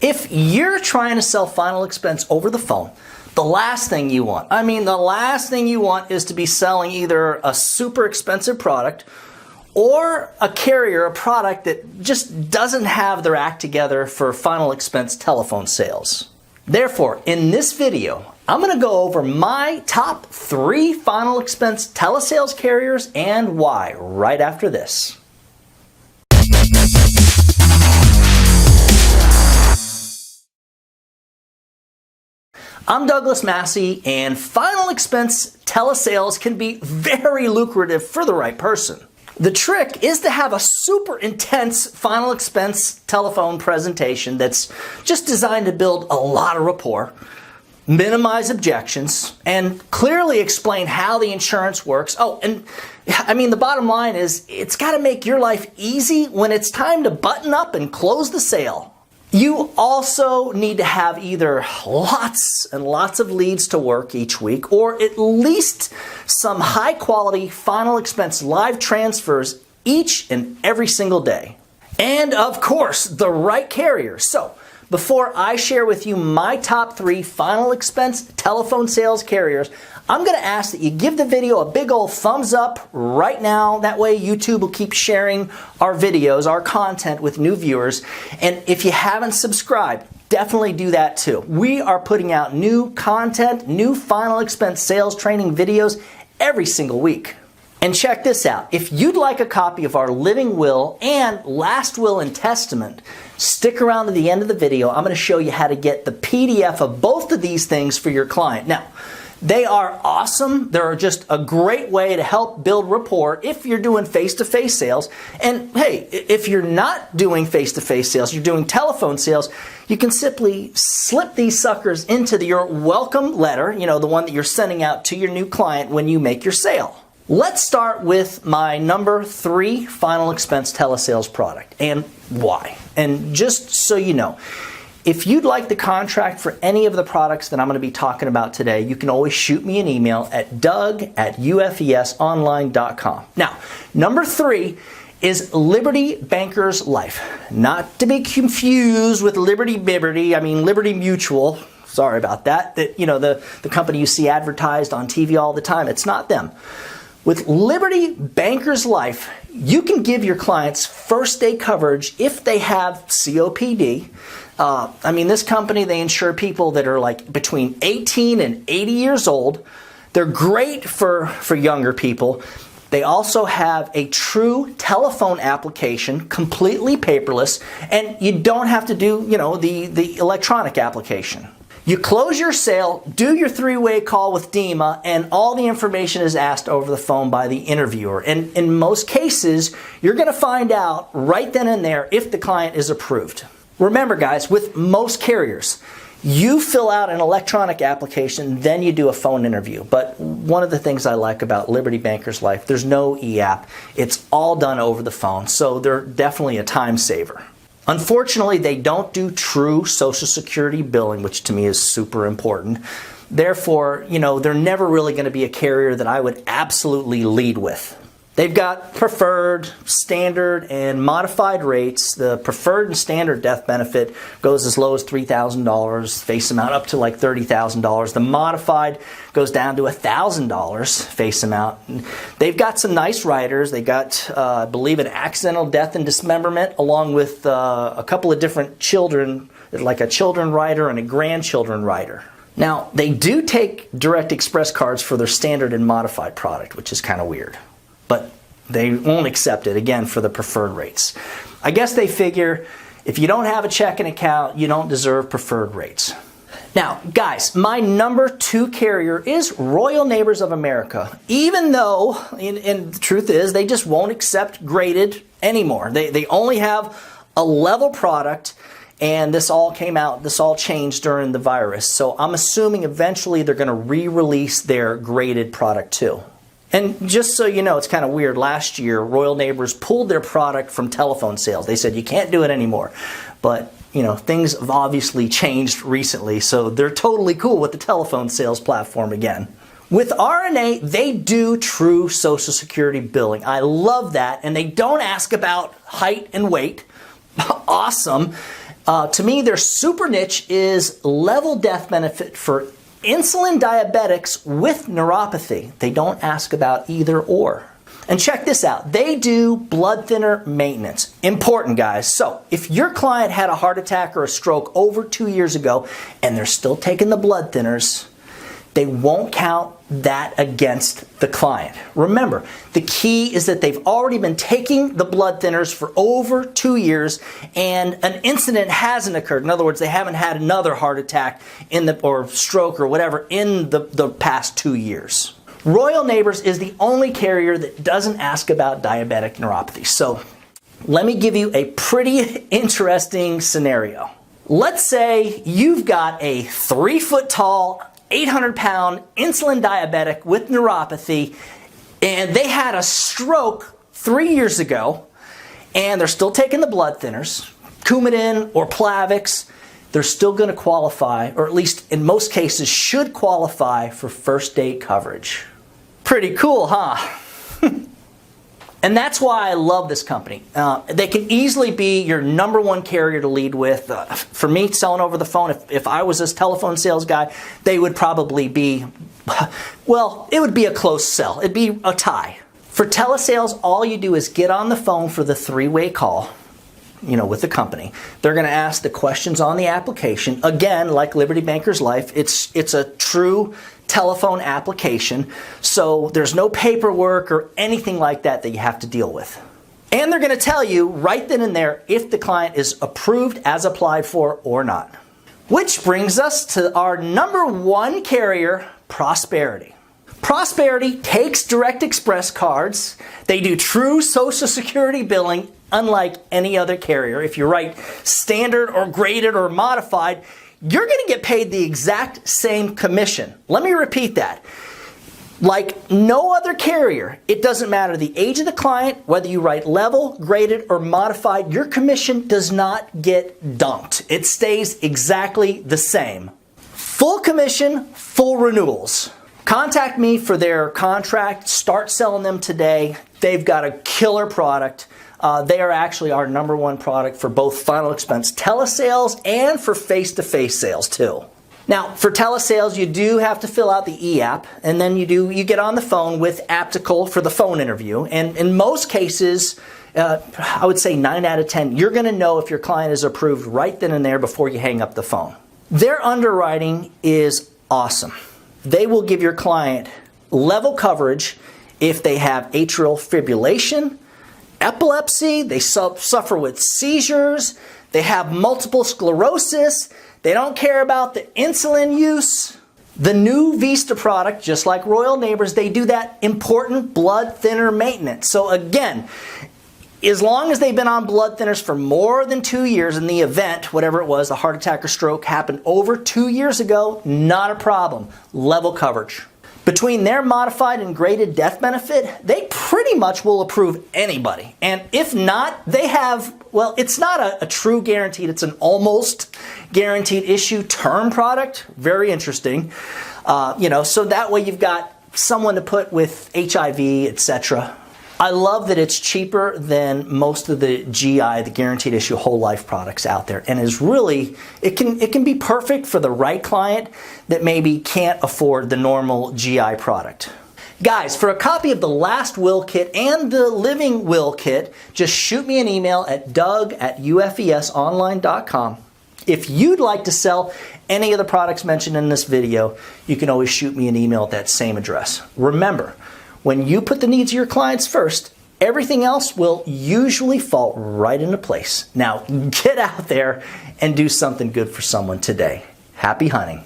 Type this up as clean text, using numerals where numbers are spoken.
If you're trying to sell final expense over the phone, the last thing you want, the last thing you want is to be selling either a super expensive product or a carrier, a product that just doesn't have their act together for final expense telephone sales. Therefore, in this video, I'm going to go over my top 3 final expense telesales carriers and why right after this. I'm Douglas Massi, and final expense telesales can be very lucrative for the right person. The trick is to have a super intense final expense telephone presentation that's just designed to build a lot of rapport, minimize objections, and clearly explain how the insurance works. Oh, and the bottom line is it's got to make your life easy when it's time to button up and close the sale. You also need to have either lots and lots of leads to work each week, or at least some high quality final expense live transfers each and every single day. And of course, the right carrier. So before I share with you my top 3 final expense telephone sales carriers, I'm going to ask that you give the video a big old thumbs up right now. That way YouTube will keep sharing our videos, our content with new viewers. And if you haven't subscribed, definitely do that too. We are putting out new content, new final expense sales training videos every single week. And check this out. If you'd like a copy of our living will and last will and testament, stick around to the end of the video. I'm going to show you how to get the PDF of both of these things for your client. Now, they are awesome. They're just a great way to help build rapport if you're doing face-to-face sales. And hey, if you're not doing face-to-face sales, you're doing telephone sales, you can simply slip these suckers into your welcome letter, the one that you're sending out to your new client when you make your sale. Let's start with my number 3 final expense telesales product and why. And just so you know, if you'd like the contract for any of the products that I'm going to be talking about today, you can always shoot me an email at doug@ufesonline.com. Now, number 3 is Liberty Bankers Life. Not to be confused with Liberty Mutual. Sorry about that. The company you see advertised on TV all the time. It's not them. With Liberty Bankers Life, you can give your clients first day coverage if they have COPD. This company, they insure people that are like between 18 and 80 years old. They're great for younger people. They also have a true telephone application, completely paperless, and you don't have to do, the electronic application. You close your sale, do your 3-way call with DEMA, and all the information is asked over the phone by the interviewer. And in most cases, you're going to find out right then and there if the client is approved. Remember, guys, with most carriers, you fill out an electronic application, then you do a phone interview. But one of the things I like about Liberty Bankers Life, there's no e-app. It's all done over the phone, so they're definitely a time saver. Unfortunately, they don't do true Social Security billing, which to me is super important. Therefore, they're never really going to be a carrier that I would absolutely lead with. They've got preferred, standard, and modified rates. The preferred and standard death benefit goes as low as $3,000, face amount up to like $30,000. The modified goes down to $1,000 face amount. They've got some nice riders. They got, I believe, an accidental death and dismemberment, along with a couple of different children, like a children rider and a grandchildren rider. Now, they do take direct express cards for their standard and modified product, which is kind of weird. But they won't accept it, again, for the preferred rates. I guess they figure if you don't have a checking account, you don't deserve preferred rates. Now, guys, my number 2 carrier is Royal Neighbors of America, even though, and the truth is, they just won't accept graded anymore. They only have a level product, and this all changed during the virus. So I'm assuming eventually they're going to re-release their graded product too. And just so you know, it's kind of weird. Last year, Royal Neighbors pulled their product from telephone sales. They said, you can't do it anymore. But, things have obviously changed recently, so they're totally cool with the telephone sales platform again. With RNA, they do true Social Security billing. I love that. And they don't ask about height and weight. Awesome. To me, their super niche is level death benefit for insulin diabetics with neuropathy. They don't ask about either or. And check this out. They do blood thinner maintenance. Important, guys. So if your client had a heart attack or a stroke over 2 years ago and they're still taking the blood thinners, they won't count that against the client. Remember, the key is that they've already been taking the blood thinners for over 2 years and an incident hasn't occurred. In other words, they haven't had another heart attack or stroke or whatever in the past 2 years. Royal Neighbors is the only carrier that doesn't ask about diabetic neuropathy. So let me give you a pretty interesting scenario. Let's say you've got a 3-foot-tall, 800-pound insulin diabetic with neuropathy, and they had a stroke 3 years ago, and they're still taking the blood thinners, Coumadin or Plavix. They're still going to qualify, or at least in most cases should qualify for first aid coverage. Pretty cool, huh? And that's why I love this company. They can easily be your number one carrier to lead with. For me, selling over the phone, if I was this telephone sales guy, they would probably be, well, it would be a close sell. It'd be a tie. For telesales, all you do is get on the phone for the 3-way call, with the company. They're going to ask the questions on the application. Again, like Liberty Bankers Life, it's a true telephone application, so there's no paperwork or anything like that you have to deal with. And they're going to tell you right then and there if the client is approved as applied for or not. Which brings us to our number one carrier, Prosperity. Prosperity takes Direct Express cards. They do true Social Security billing, unlike any other carrier. If you write standard or graded or modified, you're going to get paid the exact same commission. Let me repeat that. Like no other carrier, it doesn't matter the age of the client, whether you write level, graded, or modified, your commission does not get dumped. It stays exactly the same. Full commission, full renewals. Contact me for their contract. Start selling them today. They've got a killer product. They are actually our number one product for both final expense telesales and for face-to-face sales too. Now, for telesales, you do have to fill out the e-app, and then you get on the phone with Aptical for the phone interview. And in most cases, I would say 9 out of 10, you're going to know if your client is approved right then and there before you hang up the phone. Their underwriting is awesome. They will give your client level coverage if they have atrial fibrillation, epilepsy, they suffer with seizures, they have multiple sclerosis, they don't care about the insulin use. The new Vista product, just like Royal Neighbors, they do that important blood thinner maintenance. So again, as long as they've been on blood thinners for more than 2 years in the event, whatever it was, a heart attack or stroke happened over 2 years ago, not a problem. Level coverage. Between their modified and graded death benefit, they pretty much will approve anybody. And if not, they have, well, it's not a true guaranteed, it's an almost guaranteed issue term product. Very interesting. So that way you've got someone to put with HIV, etc. I love that it's cheaper than most of the GI, the guaranteed issue whole life products out there, and is really, it can be perfect for the right client that maybe can't afford the normal GI product. Guys, for a copy of the Last Will Kit and the Living Will Kit, just shoot me an email at doug@ufesonline.com. If you'd like to sell any of the products mentioned in this video, you can always shoot me an email at that same address. Remember, when you put the needs of your clients first, everything else will usually fall right into place. Now, get out there and do something good for someone today. Happy hunting.